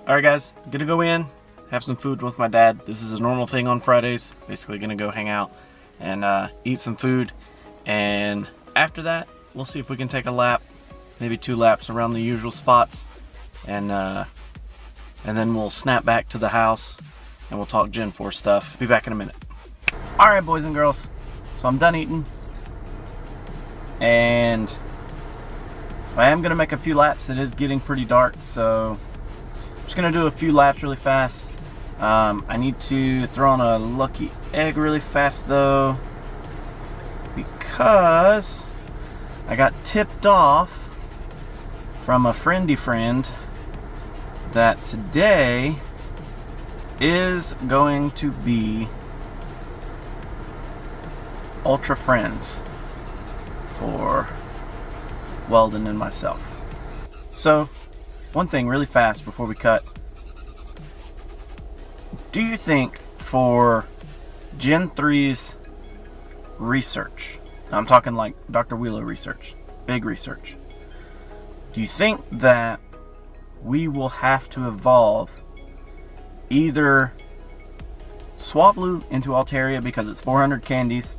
Alright guys, I'm gonna go in, have some food with my dad. This is a normal thing on Fridays. Basically gonna go hang out and eat some food. And after that, we'll see if we can take a lap, maybe 2 laps around the usual spots. And then we'll snap back to the house and we'll talk Gen 4 stuff. Be back in a minute. Alright boys and girls, so I'm done eating. And I am gonna make a few laps. It is getting pretty dark, so I'm just gonna do a few laps really fast. I need to throw on a lucky egg really fast though, because I got tipped off from a friendy friend that today is going to be Ultra Friends for Weldon and myself. So, one thing really fast before we cut. Do you think for Gen 3's research, I'm talking like Dr. Wheeler research, big research, do you think that we will have to evolve either Swablu into Altaria because it's 400 candies,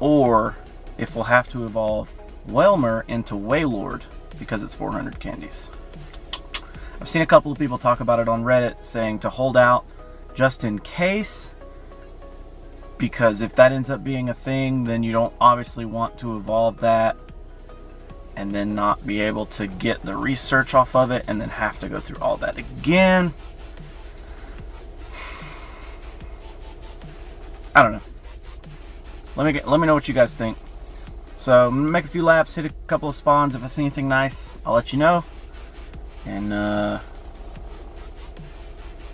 or if we'll have to evolve Whelmer into Wailord because it's 400 candies? I've seen a couple of people talk about it on Reddit saying to hold out just in case, because if that ends up being a thing, then you don't obviously want to evolve that and then not be able to get the research off of it and then have to go through all that again. I don't know. Let me know what you guys think. So I'm gonna make a few laps, hit a couple of spawns. If I see anything nice, I'll let you know, and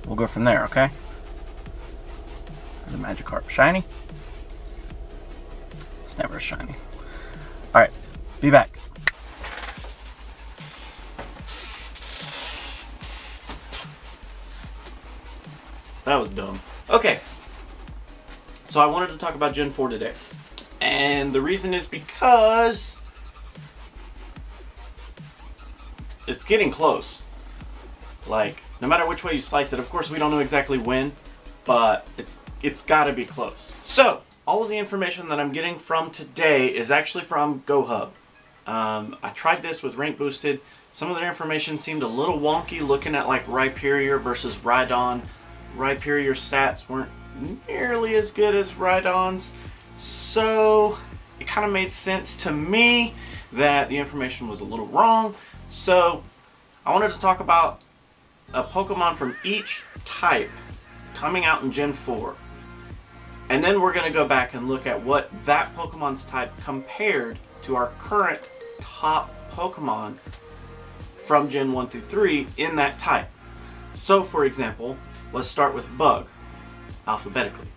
we'll go from there. Okay. There's a Magikarp shiny. It's never a shiny. All right, be back. That was dumb. Okay. So I wanted to talk about Gen 4 today. And the reason is because it's getting close. Like, no matter which way you slice it, of course we don't know exactly when, but it's gotta be close. So, all of the information that I'm getting from today is actually from GoHub. I tried this with Rank Boosted. Some of their information seemed a little wonky looking at like Rhyperior versus Rhydon. Rhyperior stats weren't nearly as good as Rhydon's. So it kind of made sense to me that the information was a little wrong. So I wanted to talk about a Pokemon from each type coming out in Gen 4. And then we're going to go back and look at what that Pokemon's type compared to our current top Pokemon from Gen 1 through 3 in that type. So for example, let's start with Bug, alphabetically.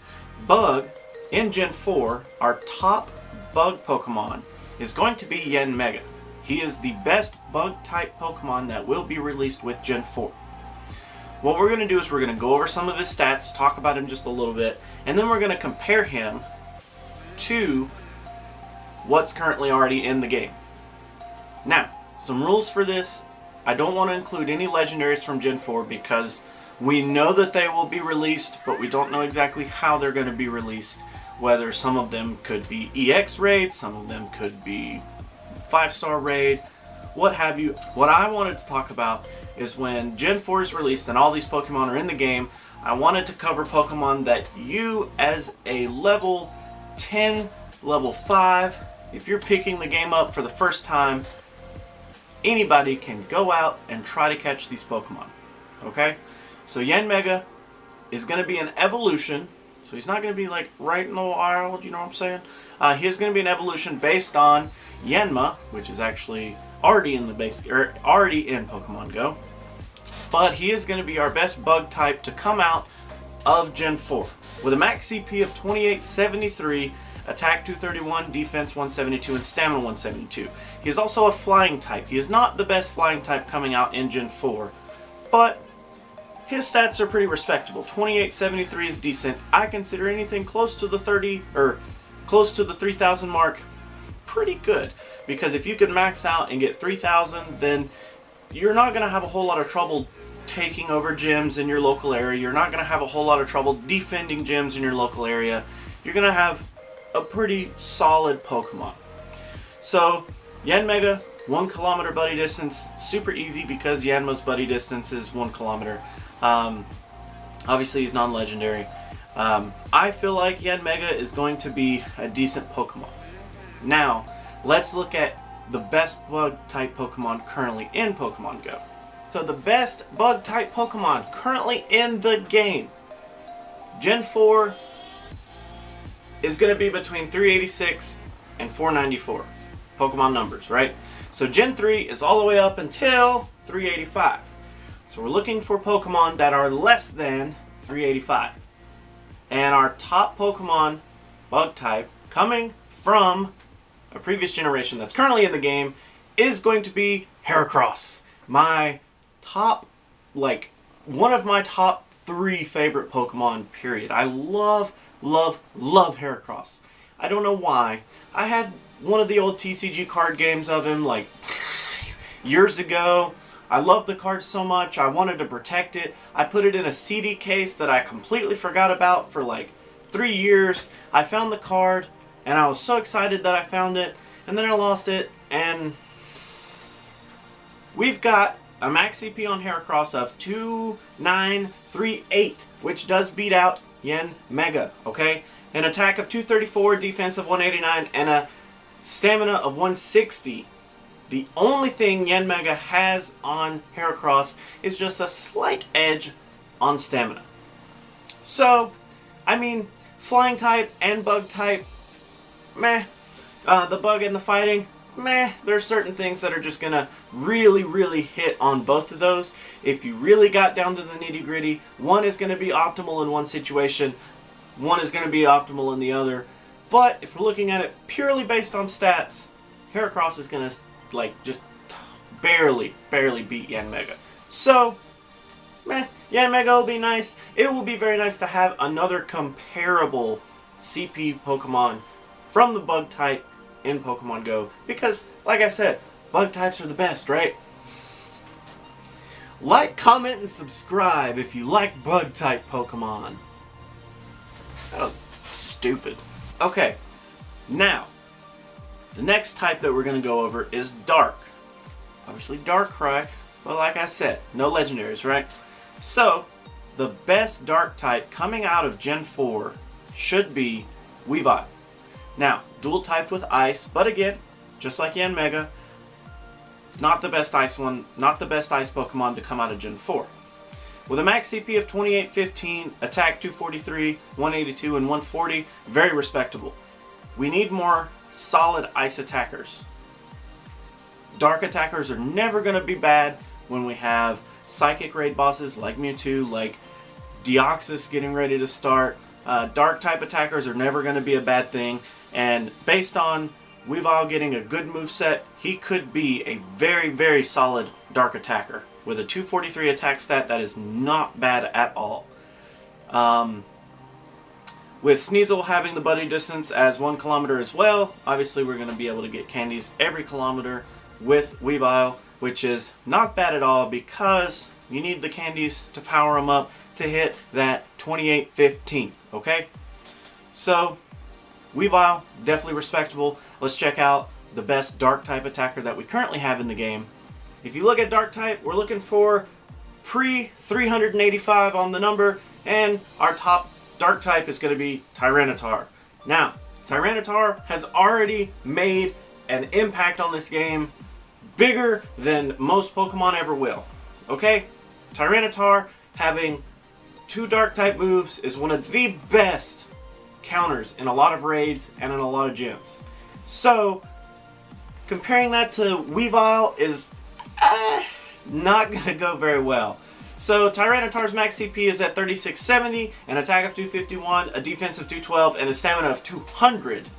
Bug, in Gen 4, our top Bug Pokemon is going to be Yanmega. He is the best Bug-type Pokemon that will be released with Gen 4. What we're going to do is we're going to go over some of his stats, talk about him just a little bit, and then we're going to compare him to what's currently already in the game. Now, some rules for this. I don't want to include any legendaries from Gen 4 because we know that they will be released, but we don't know exactly how they're going to be released. Whether some of them could be EX raids, some of them could be 5-star raid, what have you. What I wanted to talk about is when Gen 4 is released and all these Pokemon are in the game, I wanted to cover Pokemon that you as a level 10, level 5, if you're picking the game up for the first time, anybody can go out and try to catch these Pokemon. Okay? So Yanmega is going to be an evolution. So he's not going to be like right in the wild, you know what I'm saying? He is going to be an evolution based on Yanma, which is actually already in the base, or already in Pokemon Go. But he is going to be our best bug type to come out of Gen 4. With a max CP of 2873, attack 231, defense 172, and stamina 172. He is also a flying type. He is not the best flying type coming out in Gen 4, but his stats are pretty respectable. 2873 is decent. I consider anything close to the 30 or close to the 3,000 mark pretty good, because if you can max out and get 3,000, then you're not going to have a whole lot of trouble taking over gyms in your local area. You're not going to have a whole lot of trouble defending gyms in your local area. You're going to have a pretty solid Pokemon. So, Yanmega, 1 kilometer buddy distance, super easy because Yanma's buddy distance is 1 kilometer. Obviously, he's non-legendary. I feel like Yanmega is going to be a decent Pokemon. Now, let's look at the best bug-type Pokemon currently in Pokemon Go. So the best bug-type Pokemon currently in the game, Gen 4 is going to be between 386 and 494. Pokemon numbers, right? So Gen 3 is all the way up until 385. So we're looking for Pokemon that are less than 385. And our top Pokemon bug type coming from a previous generation that's currently in the game is going to be Heracross. My top, like, one of my top 3 favorite Pokemon, period. I love Heracross. I don't know why. I had one of the old TCG card games of him, like, years ago. I loved the card so much, I wanted to protect it. I put it in a CD case that I completely forgot about for like 3 years. I found the card, and I was so excited that I found it, and then I lost it, and we've got a max CP on Heracross of 2938, which does beat out Yanmega, okay? An attack of 234, defense of 189, and a stamina of 160. The only thing Yanmega has on Heracross is just a slight edge on stamina. So, I mean, flying type and bug type, meh. The bug and the fighting, meh. There's certain things that are just gonna really hit on both of those. If you really got down to the nitty gritty, one is gonna be optimal in one situation, one is gonna be optimal in the other. But if we're looking at it purely based on stats, Heracross is gonna like just barely beat Yanmega. So, meh, Yanmega will be nice. It will be very nice to have another comparable CP Pokemon from the bug type in Pokemon Go. Because, like I said, bug types are the best, right? Like, comment, and subscribe if you like bug type Pokemon. That was stupid. Okay, now, the next type that we're going to go over is Dark. Obviously Darkrai, but like I said, no legendaries, right? So, the best Dark type coming out of Gen 4 should be Weavile. Now, dual typed with Ice, but again, just like Yanmega, not the best Ice Pokemon to come out of Gen 4. With a max CP of 2815, attack 243, 182, and 140, very respectable. We need more solid Ice attackers. Dark attackers are never going to be bad when we have Psychic raid bosses like Mewtwo, like Deoxys getting ready to start. Dark type attackers are never going to be a bad thing, and based on Weavile getting a good moveset, he could be a very solid Dark attacker with a 243 attack stat that is not bad at all. With Sneasel having the buddy distance as 1 kilometer as well, obviously we're going to be able to get candies every kilometer with Weavile, which is not bad at all because you need the candies to power them up to hit that 2815, okay? So, Weavile, definitely respectable. Let's check out the best Dark type attacker that we currently have in the game. If you look at Dark type, we're looking for pre-385 on the number, and our top Dark type is going to be Tyranitar. Now, Tyranitar has already made an impact on this game bigger than most Pokemon ever will. Okay? Tyranitar having 2 Dark type moves is one of the best counters in a lot of raids and in a lot of gyms. So, comparing that to Weavile is not going to go very well. So, Tyranitar's max CP is at 3670, an attack of 251, a defense of 212, and a stamina of 200.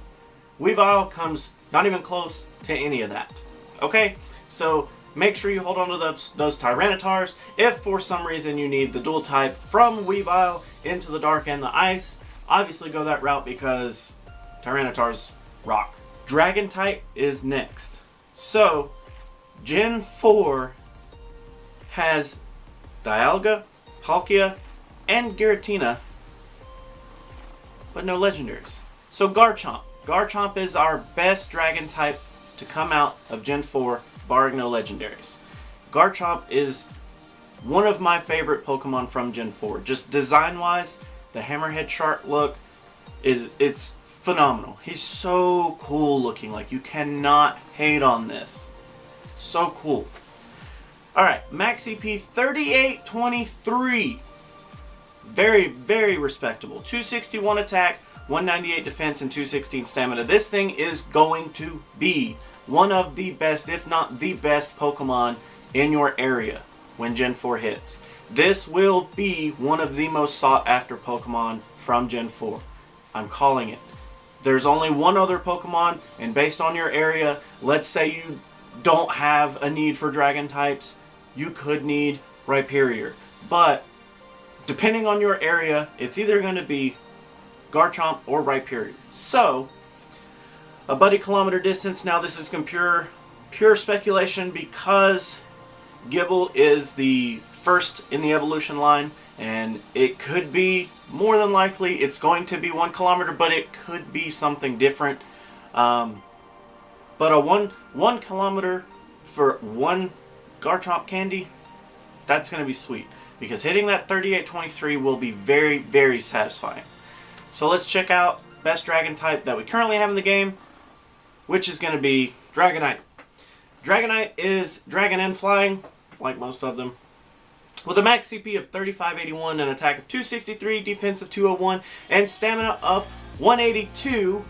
Weavile comes not even close to any of that. Okay? So, make sure you hold on to those Tyranitars. If for some reason you need the dual type from Weavile into the Dark and the Ice, obviously go that route because Tyranitars rock. Dragon type is next. So, Gen 4 has Dialga, Palkia, and Giratina, but no legendaries. So Garchomp. Garchomp is our best dragon type to come out of Gen 4, barring no legendaries. Garchomp is one of my favorite Pokemon from Gen 4. Just design-wise, the hammerhead shark look, it's phenomenal. He's so cool looking. Like, you cannot hate on this. So cool. Alright, max CP 3823. Very, very respectable. 261 attack, 198 defense, and 216 stamina. This thing is going to be one of the best, if not the best, Pokemon in your area when Gen 4 hits. This will be one of the most sought after Pokemon from Gen 4. I'm calling it. There's only one other Pokemon, and based on your area, let's say you don't have a need for dragon types, you could need Rhyperior. But depending on your area, it's either going to be Garchomp or Rhyperior. So, a buddy kilometer distance. Now this is pure speculation because Gible is the first in the evolution line, and it could be, more than likely, it's going to be 1 kilometer, but it could be something different. But a 1 kilometer for 1 Garchomp candy, that's going to be sweet, because hitting that 3823 will be very, very satisfying. So let's check out best dragon type that we currently have in the game, which is going to be Dragonite. Dragonite is Dragon and Flying, like most of them, with a max CP of 3581, an attack of 263, defense of 201, and stamina of 182.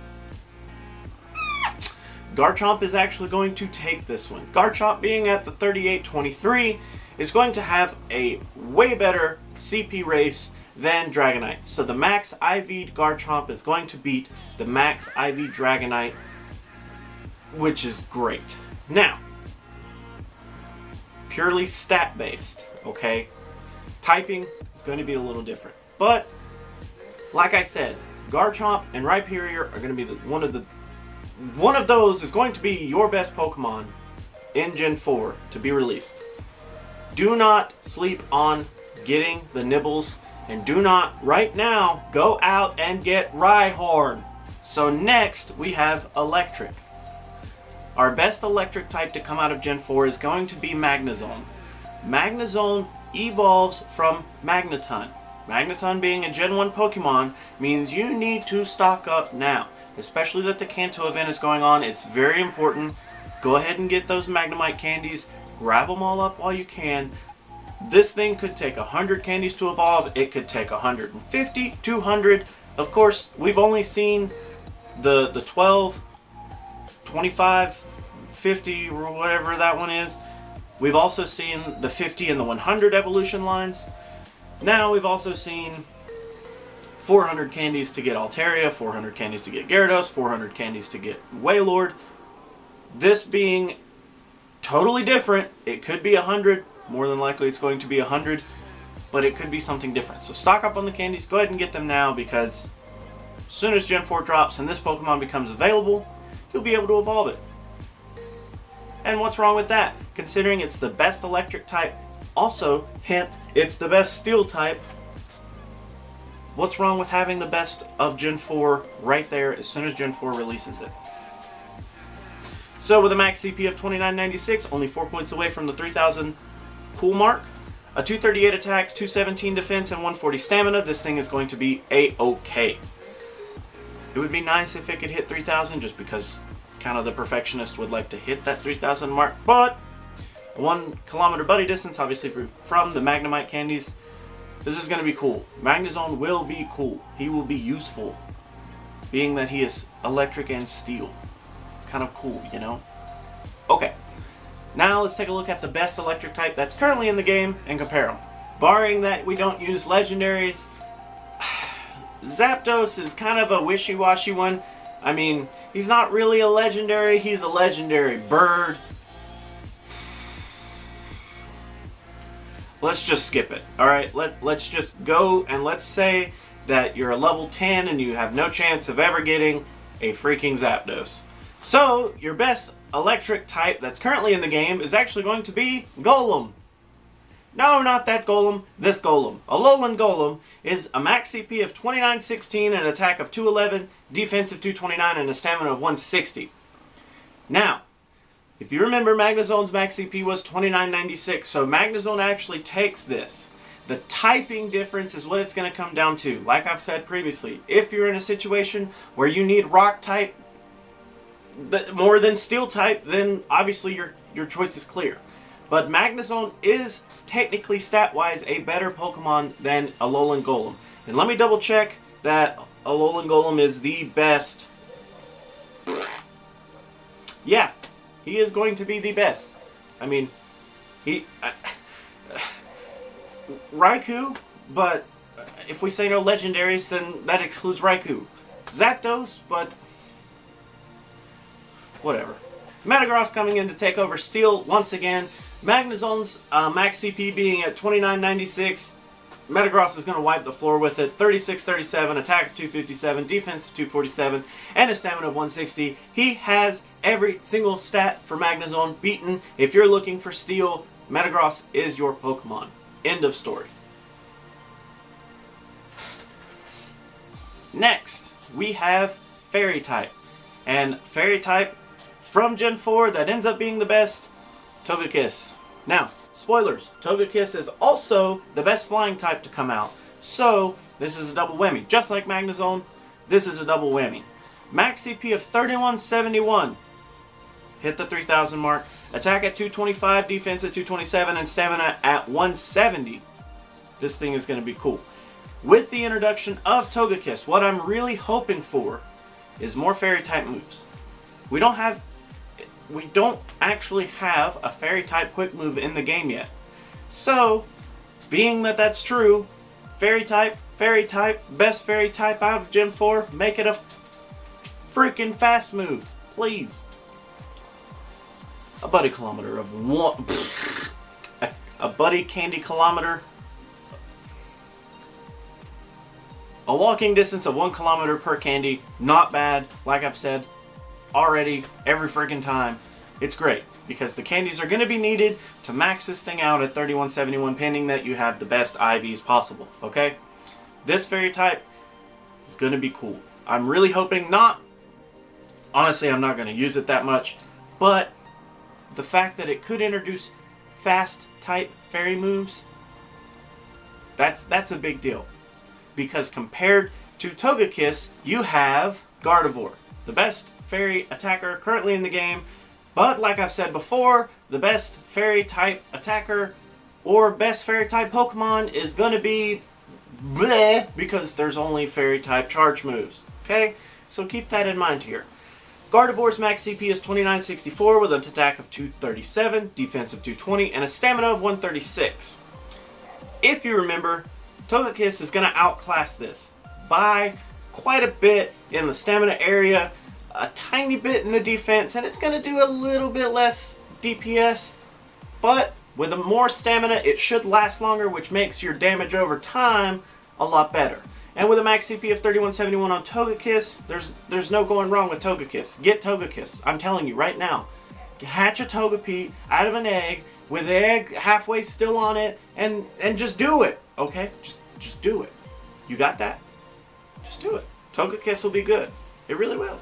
Garchomp is actually going to take this one. Garchomp, being at the 3823, is going to have a way better CP race than Dragonite. So the max IV'd Garchomp is going to beat the max IV Dragonite, which is great. Now, purely stat based, okay? Typing is going to be a little different. But, like I said, Garchomp and Rhyperior are going to be one of those is going to be your best Pokemon in Gen 4 to be released. Do not sleep on getting the nibbles, and do not, right now, go out and get Rhyhorn. So next, we have Electric. Our best Electric type to come out of Gen 4 is going to be Magnezone. Magnezone evolves from Magneton. Magneton, being a Gen 1 Pokemon, means you need to stock up now. Especially that the Kanto event is going on. It's very important. Go ahead and get those Magnemite candies. Grab them all up while you can. This thing could take 100 candies to evolve. It could take 150, 200. Of course, we've only seen the 12, 25, 50, or whatever that one is. We've also seen the 50 and the 100 evolution lines. Now we've also seen 400 candies to get Altaria, 400 candies to get Gyarados, 400 candies to get Wailord. This being totally different, it could be 100. More than likely it's going to be 100, but it could be something different. So stock up on the candies. Go ahead and get them now, because as soon as Gen 4 drops and this Pokemon becomes available, you'll be able to evolve it. And what's wrong with that? Considering it's the best Electric type, also, hint, it's the best Steel type. What's wrong with having the best of Gen 4 right there as soon as Gen 4 releases it? So with a max CP of 2996, only 4 points away from the 3000 cool mark, a 238 attack, 217 defense, and 140 stamina, this thing is going to be A-OK. It would be nice if it could hit 3000, just because kind of the perfectionist would like to hit that 3000 mark, but 1 kilometer buddy distance, obviously from the Magnemite candies, this is going to be cool. Magnezone will be cool. He will be useful, being that he is Electric and Steel. It's kind of cool, you know? Okay. Now let's take a look at the best Electric type that's currently in the game and compare them. Barring that we don't use legendaries, Zapdos is kind of a wishy-washy one. I mean, he's not really a legendary, he's a legendary bird. Let's just skip it, alright? Let's just go and let's say that you're a level 10 and you have no chance of ever getting a freaking Zapdos. So, your best Electric type that's currently in the game is actually going to be Golem. No, not that Golem. This Golem. Alolan Golem is a max CP of 2916, an attack of 211, defense of 229, and a stamina of 160. Now, if you remember, Magnezone's max CP was 2996, so Magnezone actually takes this. The typing difference is what it's going to come down to. Like I've said previously, if you're in a situation where you need rock type more than steel type, then obviously your choice is clear. But Magnezone is technically stat-wise a better Pokemon than Alolan Golem. And let me double check that Alolan Golem is the best. Yeah, he is going to be the best. I mean, Raikou, but if we say no legendaries, then that excludes Raikou. Zapdos, but whatever. Metagross coming in to take over Steel once again. Magnezone's max CP being at 2996. Metagross is going to wipe the floor with it. 36-37, attack of 257, defense of 247, and a stamina of 160. He has every single stat for Magnezone beaten. If you're looking for Steel, Metagross is your Pokemon. End of story. Next, we have Fairy type. And Fairy type from Gen 4 that ends up being the best, Togekiss. Now, spoilers, Togekiss is also the best flying type to come out. So, this is a double whammy. Just like Magnezone, this is a double whammy. Max CP of 3171. Hit the 3000 mark. Attack at 225, defense at 227, and stamina at 170. This thing is going to be cool. With the introduction of Togekiss, what I'm really hoping for is more Fairy type moves. We don't actually have a Fairy type quick move in the game yet. So, being that that's true, Fairy type, best Fairy type out of Gen 4, make it a freaking fast move, please. A buddy kilometer of one, a buddy candy kilometer. A walking distance of 1 kilometer per candy, not bad. Like I've said already, every freaking time. It's great, because the candies are going to be needed to max this thing out at 3171, pending that you have the best IVs possible, okay? This Fairy type is going to be cool. I'm really hoping not. Honestly, I'm not going to use it that much, but the fact that it could introduce fast type fairy moves, that's a big deal. Because compared to Togekiss, you have Gardevoir, the best fairy attacker currently in the game. But like I've said before, the best fairy type attacker or best fairy type Pokemon is going to be bleh, because there's only fairy type charge moves. Okay? So keep that in mind here. Gardevoir's max CP is 2964 with an attack of 237, defense of 220, and a stamina of 136. If you remember, Togekiss is going to outclass this by quite a bit in the stamina area, a tiny bit in the defense, and it's going to do a little bit less DPS, but with more stamina it should last longer, which makes your damage over time a lot better. And with a max CP of 3171 on Togekiss, there's no going wrong with Togekiss. Get Togekiss. I'm telling you right now. Hatch a Togepi out of an egg with the egg halfway still on it, and just do it. Okay? Just do it. You got that? Just do it. Togekiss will be good. It really will.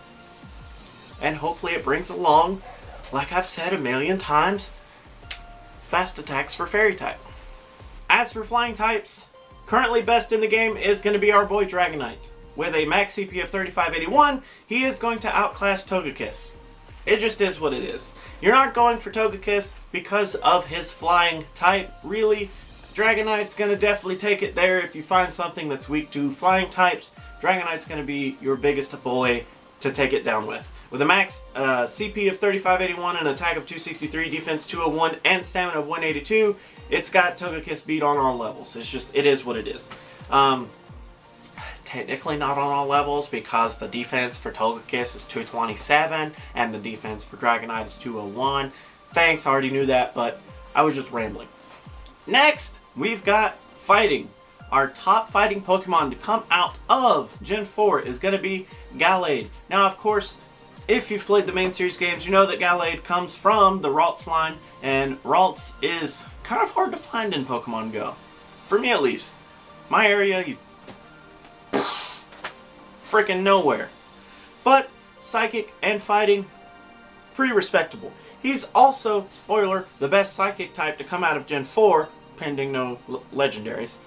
And hopefully it brings along, like I've said a million times, fast attacks for Fairy type. As for flying types, currently best in the game is going to be our boy Dragonite. With a max CP of 3581, he is going to outclass Togekiss. It just is what it is. You're not going for Togekiss because of his flying type, really. Dragonite's going to definitely take it there. If you find something that's weak to flying types, Dragonite's going to be your biggest boy to take it down with. With a max CP of 3581, an attack of 263, defense 201, and stamina of 182, it's got Togekiss beat on all levels. It is what it is. Technically not on all levels, because the defense for Togekiss is 227, and the defense for Dragonite is 201. Thanks, I already knew that, but I was just rambling. Next, we've got fighting. Our top fighting Pokemon to come out of Gen 4 is going to be Gallade. Now, of course, if you've played the main series games, you know that Gallade comes from the Ralts line, and Ralts is kind of hard to find in Pokemon Go. For me at least. My area, you freaking nowhere. But Psychic and Fighting, pretty respectable. He's also, spoiler, the best Psychic type to come out of Gen 4, pending no legendaries.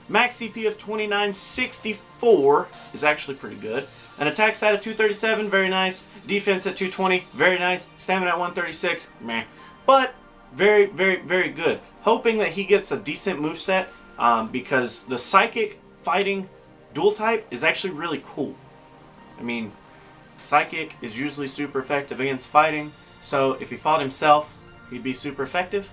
Max CP of 2964 is actually pretty good. An attack stat of 237, very nice. Defense at 220, very nice. Stamina at 136, meh. But very, very, very good. Hoping that he gets a decent moveset, because the Psychic Fighting dual type is actually really cool. I mean, Psychic is usually super effective against Fighting, so if he fought himself, he'd be super effective.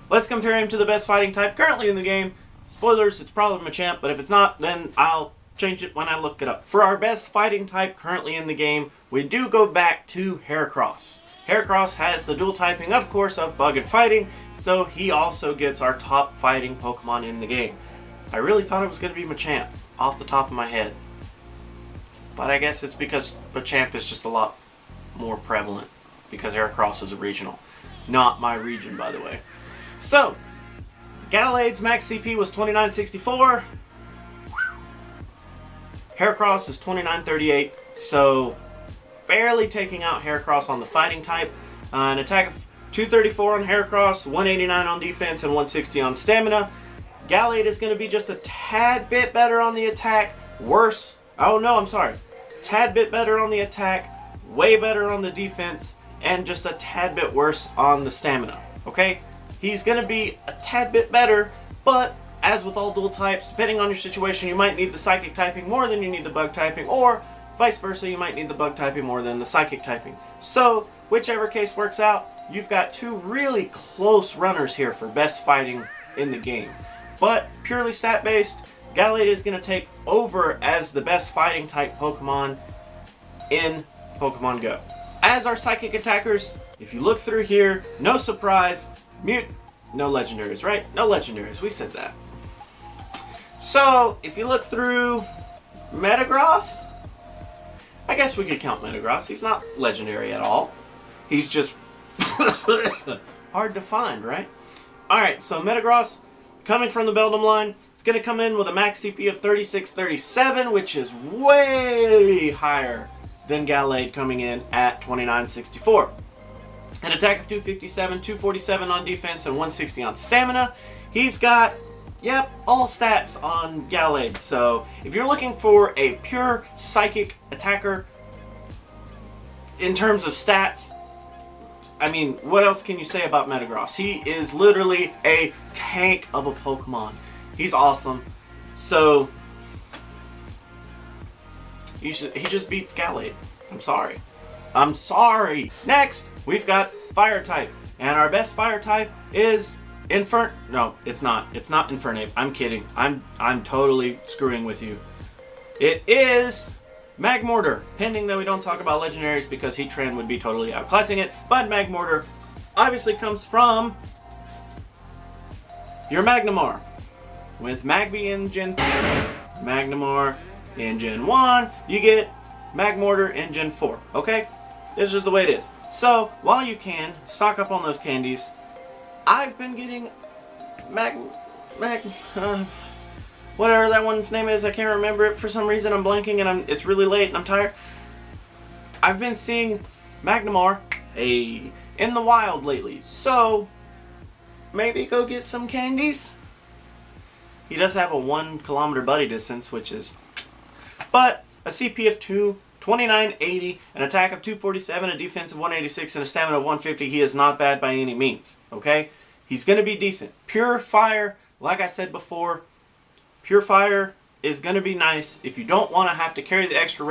Let's compare him to the best Fighting type currently in the game. Spoilers, it's probably Machamp, but if it's not, then I'll change it when I look it up. For our best Fighting type currently in the game, we do go back to Heracross. Heracross has the dual typing, of course, of Bug and Fighting, so he also gets our top Fighting Pokemon in the game. I really thought it was going to be Machamp, off the top of my head. But I guess it's because Machamp is just a lot more prevalent, because Heracross is a regional. Not my region, by the way. So, Gallade's max CP was 2964. Heracross is 2938, so barely taking out Heracross on the Fighting type. An attack of 234 on Heracross, 189 on defense, and 160 on stamina. Gallade is going to be just a tad bit better on the attack, worse. Oh no, I'm sorry. Tad bit better on the attack, way better on the defense, and just a tad bit worse on the stamina. Okay? He's going to be a tad bit better, but as with all dual types, depending on your situation, you might need the Psychic typing more than you need the Bug typing, or vice versa, you might need the Bug typing more than the Psychic typing. So, whichever case works out, you've got two really close runners here for best Fighting in the game. But, purely stat-based, Gallade is going to take over as the best Fighting type Pokemon in Pokemon Go. As our Psychic attackers, if you look through here, no surprise, no legendaries, right? No legendaries, we said that. So, if you look through Metagross, I guess we could count Metagross. He's not legendary at all. He's just hard to find, right? Alright, so Metagross, coming from the Beldum line, it's going to come in with a max CP of 3637, which is way higher than Gallade coming in at 2964. An attack of 257, 247 on defense, and 160 on stamina. He's got, yep, all stats on Gallade. So if you're looking for a pure Psychic attacker in terms of stats, I mean, what else can you say about Metagross? He is literally a tank of a Pokemon. He's awesome. So he just beats Gallade. I'm sorry. I'm sorry. Next, we've got Fire type. And our best Fire type is No, it's not. It's not Infernape. I'm kidding. I'm totally screwing with you. It is Magmortar. Pending that we don't talk about legendaries because Heatran would be totally outclassing it. But Magmortar obviously comes from your Magnemar. With Magby in Gen 3, Magnemar in Gen 1, you get Magmortar in Gen 4. Okay? It's just the way it is. So, while you can, stock up on those candies. I've been getting whatever that one's name is, I can't remember it for some reason. I'm blanking and it's really late and I'm tired. I've been seeing Magnemar in the wild lately. So, maybe go get some candies. He does have a 1 kilometer buddy distance, which is... But, a CP of 2980, an attack of 247, a defense of 186, and a stamina of 150. He is not bad by any means, okay? He's going to be decent. Pure Fire, like I said before, Pure Fire is going to be nice if you don't want to have to carry the extra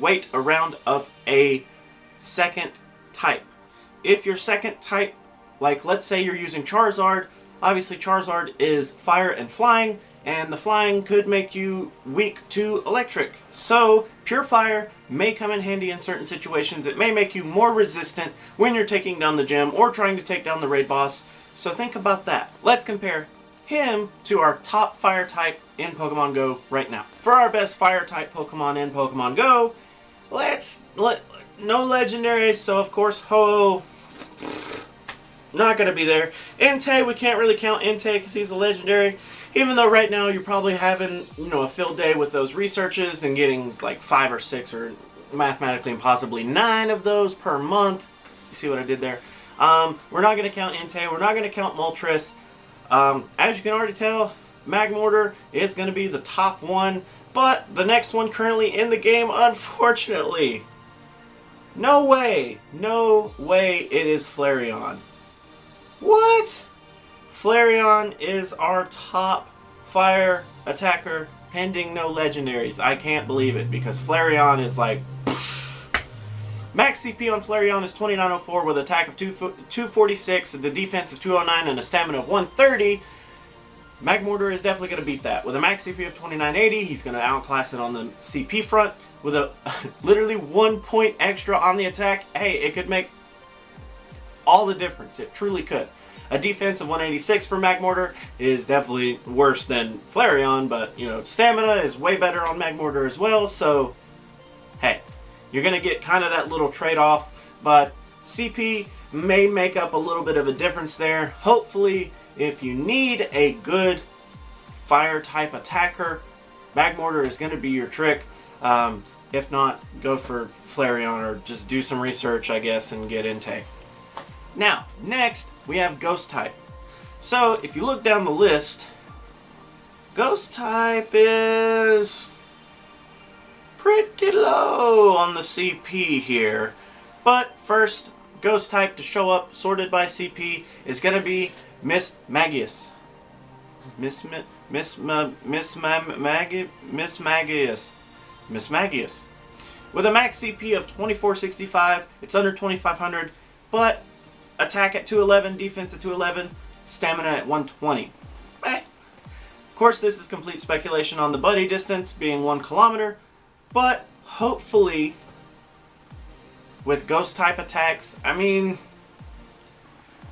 weight around of a second type. If your second type, like let's say you're using Charizard, obviously Charizard is fire and flying, and the flying could make you weak to electric. So, Pure Fire may come in handy in certain situations. It may make you more resistant when you're taking down the gym or trying to take down the raid boss. So think about that. Let's compare him to our top fire type in Pokemon Go right now. For our best fire type Pokemon in Pokemon Go, No legendaries, so of course Ho not going to be there. Entei, we can't really count Entei because he's a legendary. Even though right now you're probably having, a field day with those researches and getting like 5 or 6 or mathematically and possibly 9 of those per month. You see what I did there? We're not going to count Entei. We're not going to count Moltres. As you can already tell, Magmortar is going to be the top one. But the next one currently in the game, unfortunately, no way it is Flareon. What? Flareon is our top fire attacker pending no legendaries. I can't believe it because Flareon is like... Max CP on Flareon is 2904 with attack of 246, the defense of 209, and a stamina of 130. Magmortar is definitely going to beat that. With a max CP of 2980, he's going to outclass it on the CP front. With a literally 1 point extra on the attack, hey, it could make all the difference. It truly could. A defense of 186 for Magmortar is definitely worse than Flareon, but, stamina is way better on Magmortar as well, so, hey, you're going to get kind of that little trade-off, but CP may make up a little bit of a difference there. Hopefully, if you need a good fire-type attacker, Magmortar is going to be your trick. If not, go for Flareon or just do some research, I guess, and get Entei. Now, next, we have Ghost type. So, if you look down the list, Ghost type is pretty low on the CP here. But first, Ghost type to show up sorted by CP is going to be Miss Magius. Miss Magius. With a max CP of 2465, it's under 2500, but attack at 211, defense at 211, stamina at 120. Of course, this is complete speculation on the buddy distance being 1 kilometer, but hopefully with ghost type attacks,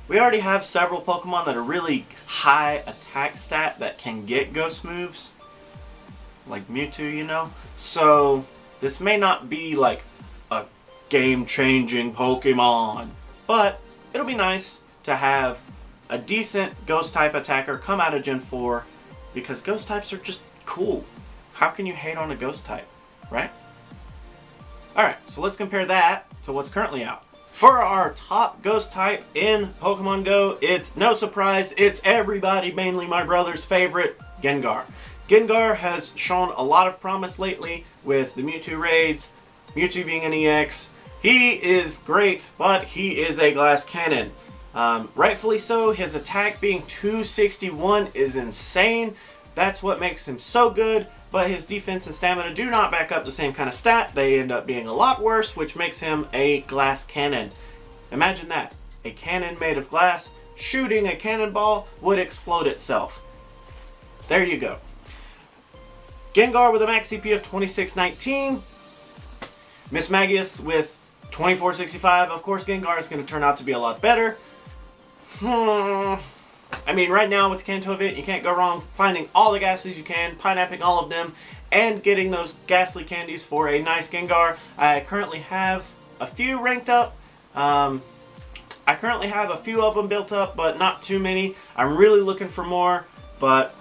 we already have several Pokemon that are really high attack stat that can get ghost moves, like Mewtwo, So this may not be like a game-changing Pokemon, but it'll be nice to have a decent ghost type attacker come out of Gen 4 because ghost types are just cool. How can you hate on a ghost type, right? Alright, so let's compare that to what's currently out. For our top ghost type in Pokemon Go, it's no surprise, it's everybody, mainly my brother's favorite, Gengar. Gengar has shown a lot of promise lately with the Mewtwo raids, Mewtwo being an EX. He is great, but he is a glass cannon. Rightfully so, his attack being 261 is insane. That's what makes him so good, but his defense and stamina do not back up the same kind of stat. They end up being a lot worse, which makes him a glass cannon. Imagine that. A cannon made of glass shooting a cannonball would explode itself. There you go. Gengar with a max CP of 2619. Miss Magius with 2465. Of course, Gengar is going to turn out to be a lot better. Right now with Kanto event, you can't go wrong finding all the Ghastlies you can, pineapping all of them, and getting those Ghastly candies for a nice Gengar. I currently have a few ranked up. I currently have a few of them built up, but not too many. I'm really looking for more, but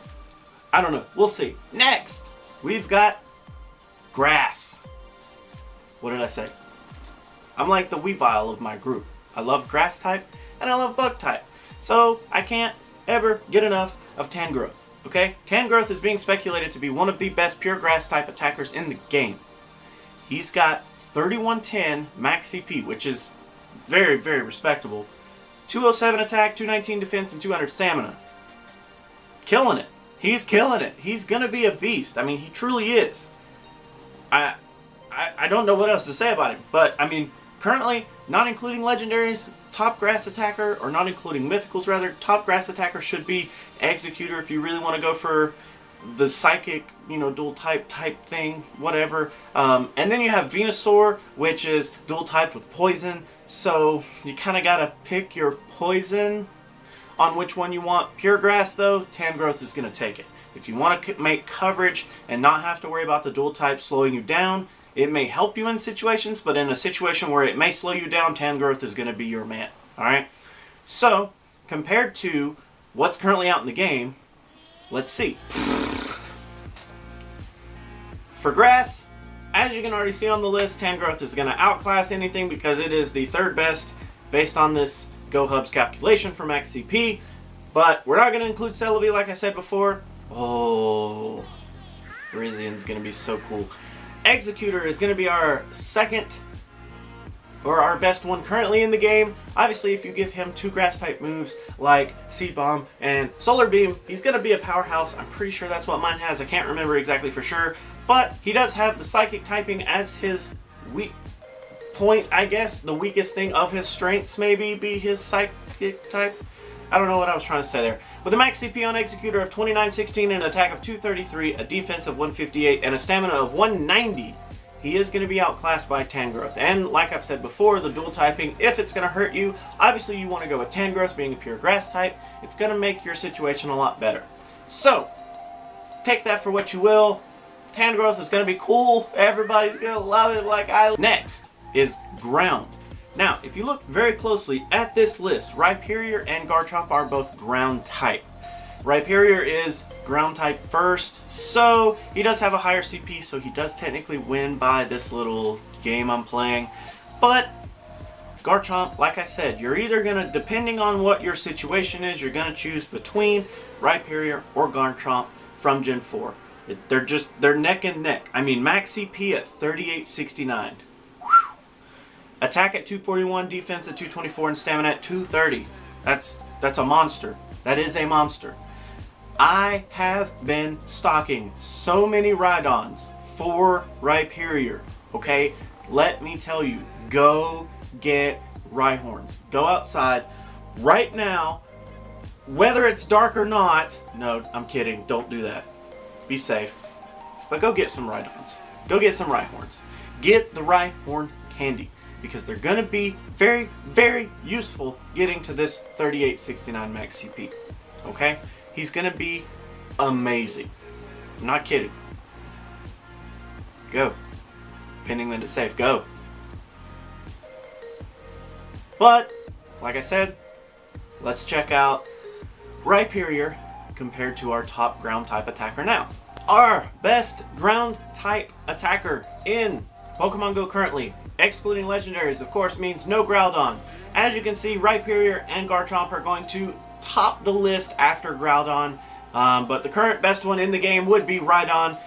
I don't know. We'll see. Next, we've got Grass. What did I say? I'm like the Weavile of my group. I love Grass type, and I love Bug type. So, I can't ever get enough of Tangrowth, okay? Tangrowth is being speculated to be one of the best pure grass type attackers in the game. He's got 3110 max CP, which is very, very respectable. 207 attack, 219 defense, and 200 stamina. Killing it. He's killing it. He's gonna be a beast. He truly is. I don't know what else to say about him, but currently, not including legendaries, top grass attacker, or not including mythicals rather, top grass attacker should be Executor if you really want to go for the psychic, dual type thing, whatever. And then you have Venusaur, which is dual typed with poison, so you kind of got to pick your poison on which one you want. Pure grass though, Tangrowth is going to take it. If you want to make coverage and not have to worry about the dual type slowing you down, It may help you in situations, but in a situation where it may slow you down, Tangrowth is going to be your man. Alright? So, compared to what's currently out in the game, let's see. For grass, as you can already see on the list, Tangrowth is going to outclass anything because it is the third best based on this GoHubs calculation for max CP. But we're not going to include Celebi like I said before. Oh, Rizian's going to be so cool. Executor is going to be our second, or our best one currently in the game. Obviously, if you give him 2 grass type moves like Seed Bomb and Solar Beam, he's going to be a powerhouse. I'm pretty sure that's what mine has. I can't remember exactly for sure. But he does have the Psychic typing as his weak point, I guess. The weakest thing of his strengths maybe be his Psychic type. I don't know what I was trying to say there. With a max CP on Executor of 2916, an attack of 233, a defense of 158, and a stamina of 190, he is going to be outclassed by Tangrowth. And like I've said before, the dual typing, if it's going to hurt you, obviously you want to go with Tangrowth being a pure grass type. It's going to make your situation a lot better. So, take that for what you will. Tangrowth is going to be cool. Everybody's going to love it like I. Next is Ground. Now, if you look very closely at this list, Rhyperior and Garchomp are both ground type. Rhyperior is ground type first, so he does have a higher CP, so he does technically win by this little game I'm playing. But Garchomp, like I said, you're either going to, depending on what your situation is, you're going to choose between Rhyperior or Garchomp from Gen 4. They're neck and neck. I mean, max CP at 3869. Attack at 241, defense at 224, and stamina at 230. That's a monster. That is a monster. I have been stocking so many Rhydons for Rhyperior. Okay? Let me tell you, go get Rhyhorns. Go outside right now, whether it's dark or not. No, I'm kidding. Don't do that. Be safe. But go get some Rhydons. Go get some Rhyhorns. Get the Rhyhorn candy, because they're going to be very, very useful getting to this 3869 max CP. Okay? He's going to be amazing. I'm not kidding. Go. Pending that it's safe. Go. But, like I said, let's check out Rhyperior compared to our top ground type attacker now. Our best ground type attacker in Pokemon Go currently, excluding legendaries, of course, means no Groudon. As you can see, Rhyperior and Garchomp are going to top the list after Groudon, but the current best one in the game would be Rhydon.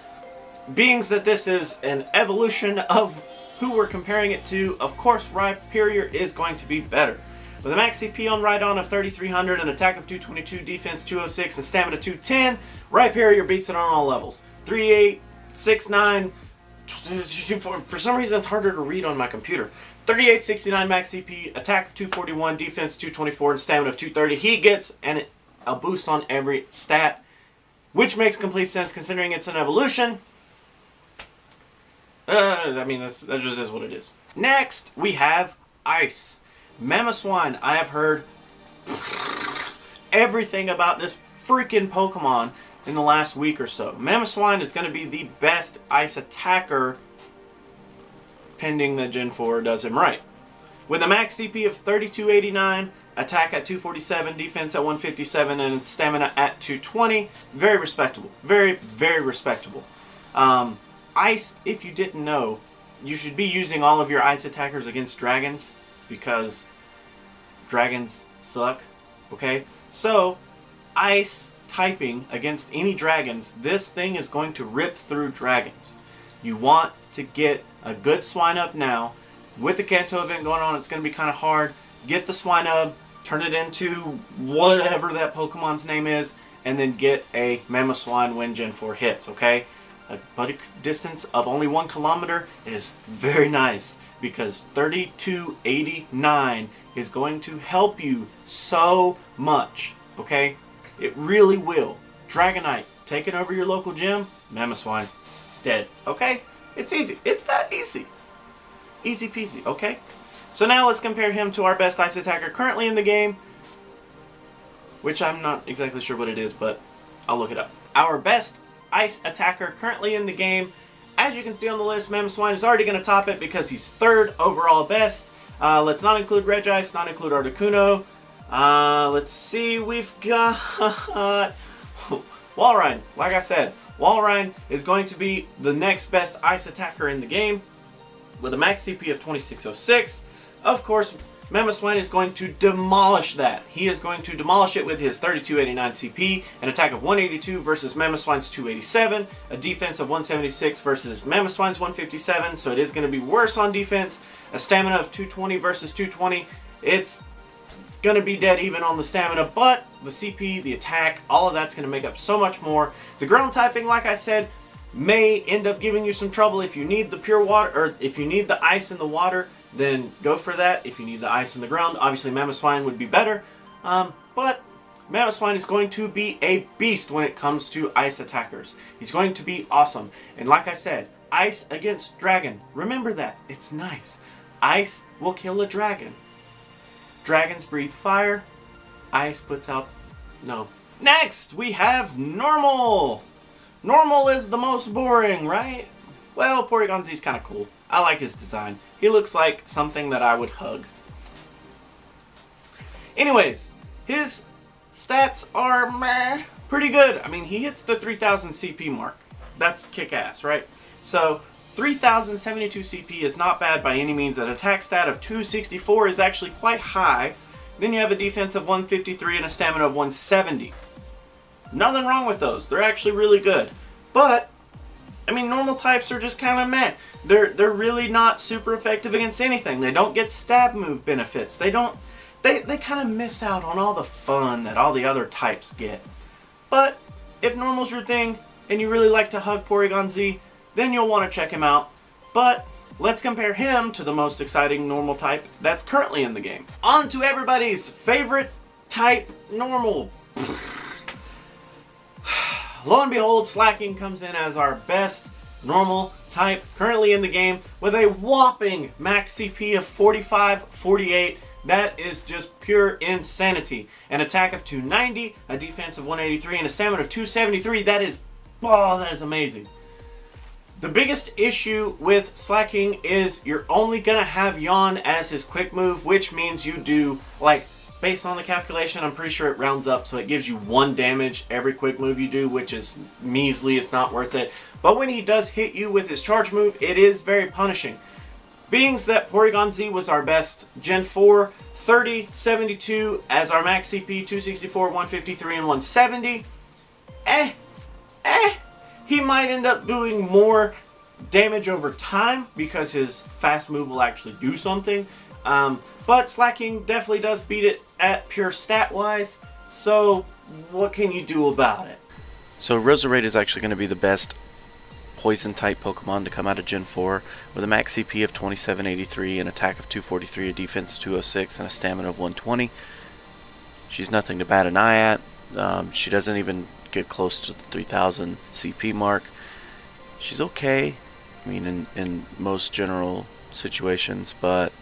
Being that this is an evolution of who we're comparing it to, of course Rhyperior is going to be better. With a max CP on Rhydon of 3300, an attack of 222, defense 206, and stamina 210, Rhyperior beats it on all levels. 38, 69, for some reason it's harder to read on my computer. 3869 max CP, attack of 241, defense 224, and stamina of 230. He gets a boost on every stat, which makes complete sense considering it's an evolution. I mean, that just is what it is. Next, we have Ice. Mamoswine. I have heard everything about this freaking Pokemon in the last week or so. Mamoswine is going to be the best ice attacker, pending that Gen 4 does him right. With a max CP of 3289, attack at 247, defense at 157, and stamina at 220. Very respectable. Very, very respectable. Ice, if you didn't know, you should be using all of your ice attackers against dragons, because dragons suck, okay? So, ice typing against any dragons, this thing is going to rip through dragons. You want to get a good Swinub now. With the Kanto event going on, it's going to be kind of hard. Get the Swinub, turn it into whatever that Pokemon's name is, and then get a Mamoswine when Gen 4 hits, okay? A buddy distance of only 1 kilometer is very nice, because 3289 is going to help you so much, okay? It really will. Dragonite, taking over your local gym, Mamoswine, dead, okay? It's easy. It's that easy. Easy peasy, okay? So now let's compare him to our best ice attacker currently in the game, which I'm not exactly sure what it is, but I'll look it up. Our best ice attacker currently in the game as you can see on the list, Mamoswine is already going to top it because he's 3rd overall best. Let's not include Regice, not include Articuno. Let's see, we've got Walrein. Like I said, Walrein is going to be the next best ice attacker in the game with a max CP of 2606. Of course, Mamoswine is going to demolish that. He is going to demolish it with his 3289 CP, an attack of 182 versus Mamoswine's 287, a defense of 176 versus Mamoswine's 157, so it is going to be worse on defense, a stamina of 220 versus 220. It's going to be dead even on the stamina, but the CP, the attack, all of that's going to make up so much more. The ground typing, like I said, may end up giving you some trouble if you need the pure water, or if you need the ice in the water, then go for that. If you need the ice in the ground, obviously Mamoswine would be better. But Mamoswine is going to be a beast when it comes to ice attackers. He's going to be awesome. And like I said, ice against dragon. Remember that. It's nice. Ice will kill a dragon. Dragons breathe fire. Ice puts out... No. Next, we have normal. Normal is the most boring, right? Well, Porygon Z's kind of cool. I like his design. He looks like something that I would hug. Anyways, his stats are meh, pretty good. I mean, he hits the 3000 CP mark. That's kick-ass, right? So, 3072 CP is not bad by any means. An attack stat of 264 is actually quite high. Then you have a defense of 153 and a stamina of 170. Nothing wrong with those. They're actually really good. But I mean, normal types are just kind of meh. They're really not super effective against anything. They don't get stab move benefits. They kind of miss out on all the fun that all the other types get. But if normal's your thing and you really like to hug Porygon Z, then you'll want to check him out. But let's compare him to the most exciting normal type that's currently in the game. On to everybody's favorite type, normal. Lo and behold, Slacking comes in as our best normal type currently in the game with a whopping max CP of 4548. That is just pure insanity. An attack of 290, a defense of 183, and a stamina of 273. That is amazing. The biggest issue with Slacking is you're only going to have Yawn as his quick move, which means you do, like, based on the calculation, I'm pretty sure it rounds up, so it gives you 1 damage every quick move you do, which is measly, it's not worth it. But when he does hit you with his charge move, it is very punishing. Being that Porygon Z was our best Gen 4, 30, 72 as our max CP, 264, 153, and 170. He might end up doing more damage over time because his fast move will actually do something. But Slacking definitely does beat it at pure stat-wise, so what can you do about it? So Roserade is actually going to be the best Poison-type Pokemon to come out of Gen 4, with a max CP of 2783, an attack of 243, a defense of 206, and a stamina of 120. She's nothing to bat an eye at. She doesn't even get close to the 3000 CP mark. She's okay, I mean, in most general situations, but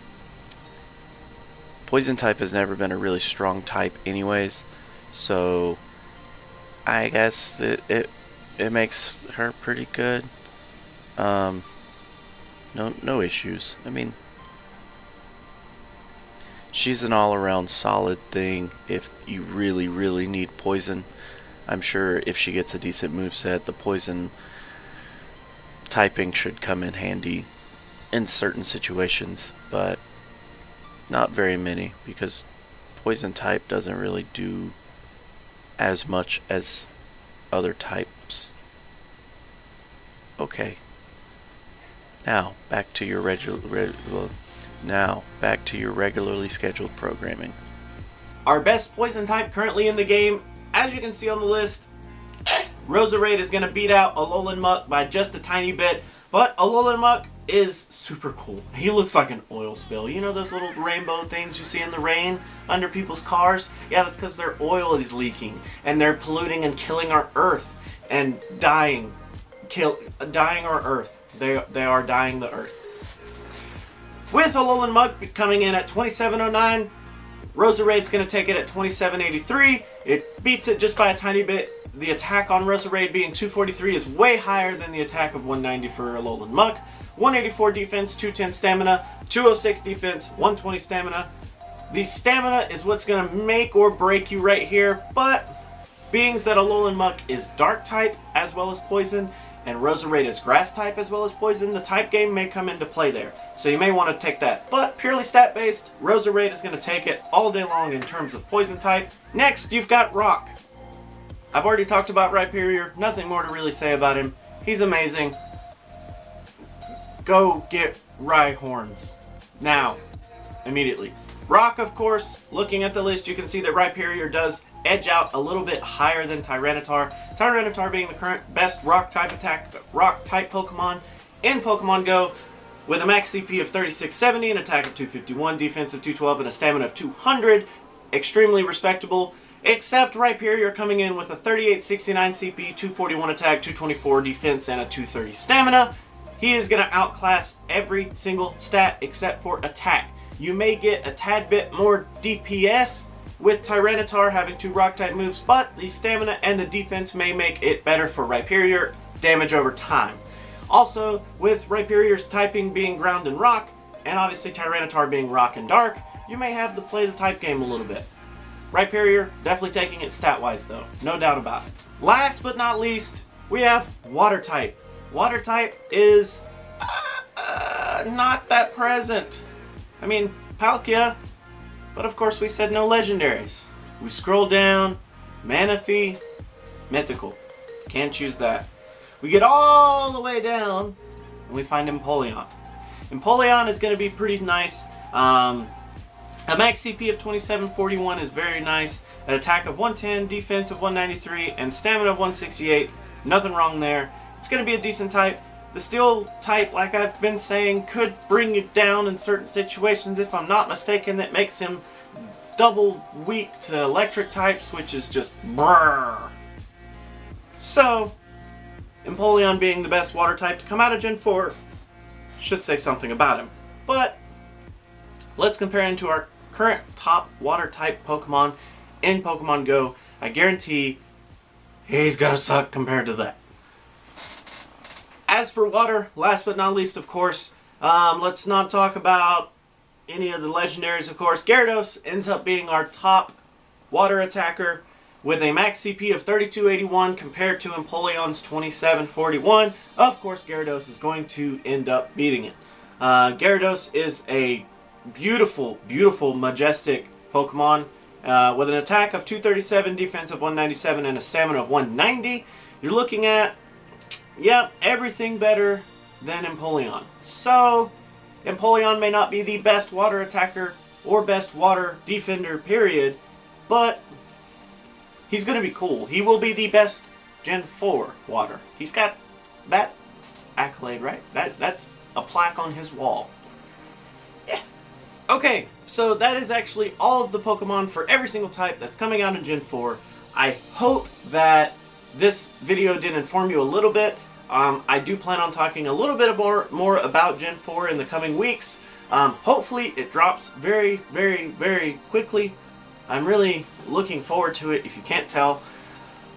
Poison type has never been a really strong type anyways, so I guess it makes her pretty good. No issues. I mean, she's an all-around solid thing if you really, really need poison. I'm sure if she gets a decent moveset, the poison typing should come in handy in certain situations, but not very many, because poison type doesn't really do as much as other types. Okay. Now back to your regularly scheduled programming. Our best poison type currently in the game, as you can see on the list, Roserade is going to beat out Alolan Muck by just a tiny bit, but Alolan Muck is super cool. He looks like an oil spill. You know those little rainbow things you see in the rain under people's cars? Yeah, that's because their oil is leaking and they're polluting and killing our earth and dying our earth. They are dying the earth. With Alolan Muck coming in at 2709, Roserade's going to take it at 2783. It beats it just by a tiny bit. the attack on Roserade being 243 is way higher than the attack of 190 for Alolan Muck. 184 defense, 210 stamina, 206 defense, 120 stamina. The stamina is what's going to make or break you right here, but being that Alolan Muck is dark type as well as poison, and Roserade is grass type as well as poison, the type game may come into play there. So you may want to take that. But purely stat based, Roserade is going to take it all day long in terms of poison type. Next, you've got Rock. I've already talked about Rhyperior, nothing more to really say about him. He's amazing. Go get Rhyhorns. Now. Immediately. Rock, of course, looking at the list, you can see that Rhyperior does edge out a little bit higher than Tyranitar. Tyranitar being the current best rock type Pokemon in Pokemon Go, with a max CP of 3670, an attack of 251, defense of 212, and a stamina of 200. Extremely respectable, except Rhyperior coming in with a 3869 CP, 241 attack, 224 defense, and a 230 stamina. He is going to outclass every single stat except for attack. You may get a tad bit more DPS with Tyranitar having 2 rock-type moves, but the stamina and the defense may make it better for Rhyperior, damage over time. Also, with Rhyperior's typing being ground and rock, and obviously Tyranitar being rock and dark, you may have to play the type game a little bit. Rhyperior definitely taking it stat-wise though, no doubt about it. Last but not least, we have Water type. Water type is not that present. I mean, Palkia, but of course we said no legendaries. We scroll down, Manaphy, Mythical. Can't choose that. We get all the way down, and we find Empoleon. Empoleon is going to be pretty nice. A max CP of 2741 is very nice. An attack of 110, defense of 193, and stamina of 168. Nothing wrong there. It's going to be a decent type. The Steel type, like I've been saying, could bring you down in certain situations. If I'm not mistaken, that makes him double weak to electric types, which is just brrr. So, Empoleon being the best water type to come out of Gen 4 should say something about him. But let's compare him to our current top water type Pokemon in Pokemon Go. I guarantee he's gonna suck compared to that. As for water, last but not least, of course, let's not talk about any of the legendaries, of course. Gyarados ends up being our top water attacker with a max CP of 3281 compared to Empoleon's 2741. Of course, Gyarados is going to end up beating it. Gyarados is a beautiful, beautiful, majestic Pokemon with an attack of 237, defense of 197, and a stamina of 190. You're looking at, yep, everything better than Empoleon. So, Empoleon may not be the best water attacker or best water defender, period, but he's going to be cool. He will be the best Gen 4 water. He's got that accolade, right? That's a plaque on his wall. Yeah. Okay, so that is actually all of the Pokemon for every single type that's coming out in Gen 4. I hope that this video did inform you a little bit. I do plan on talking a little bit more about Gen 4 in the coming weeks. Hopefully it drops very, very, very quickly. I'm really looking forward to it, if you can't tell.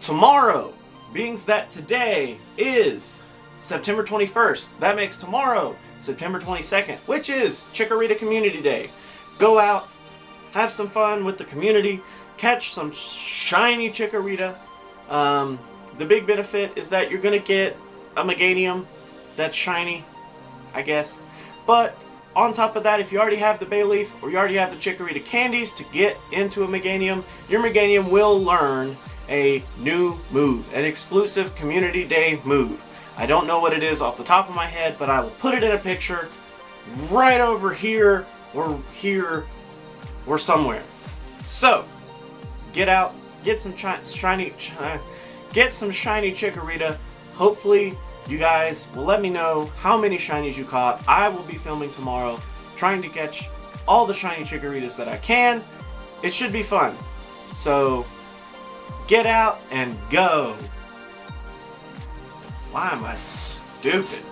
Tomorrow, being that today is September 21st, that makes tomorrow September 22nd, which is Chikarita Community Day. Go out, have some fun with the community, catch some shiny Chikarita. The big benefit is that you're going to get a Meganium that's shiny, I guess. But on top of that, if you already have the Bayleaf or you already have the Chikorita candies to get into a Meganium, your Meganium will learn a new move, an exclusive Community Day move. I don't know what it is off the top of my head, but I will put it in a picture right over here or somewhere. So, get out, get some shiny Chikorita. Hopefully, you guys will let me know how many shinies you caught. I will be filming tomorrow, trying to catch all the shiny Chikaritas that I can. It should be fun. So, get out and go. Why am I stupid?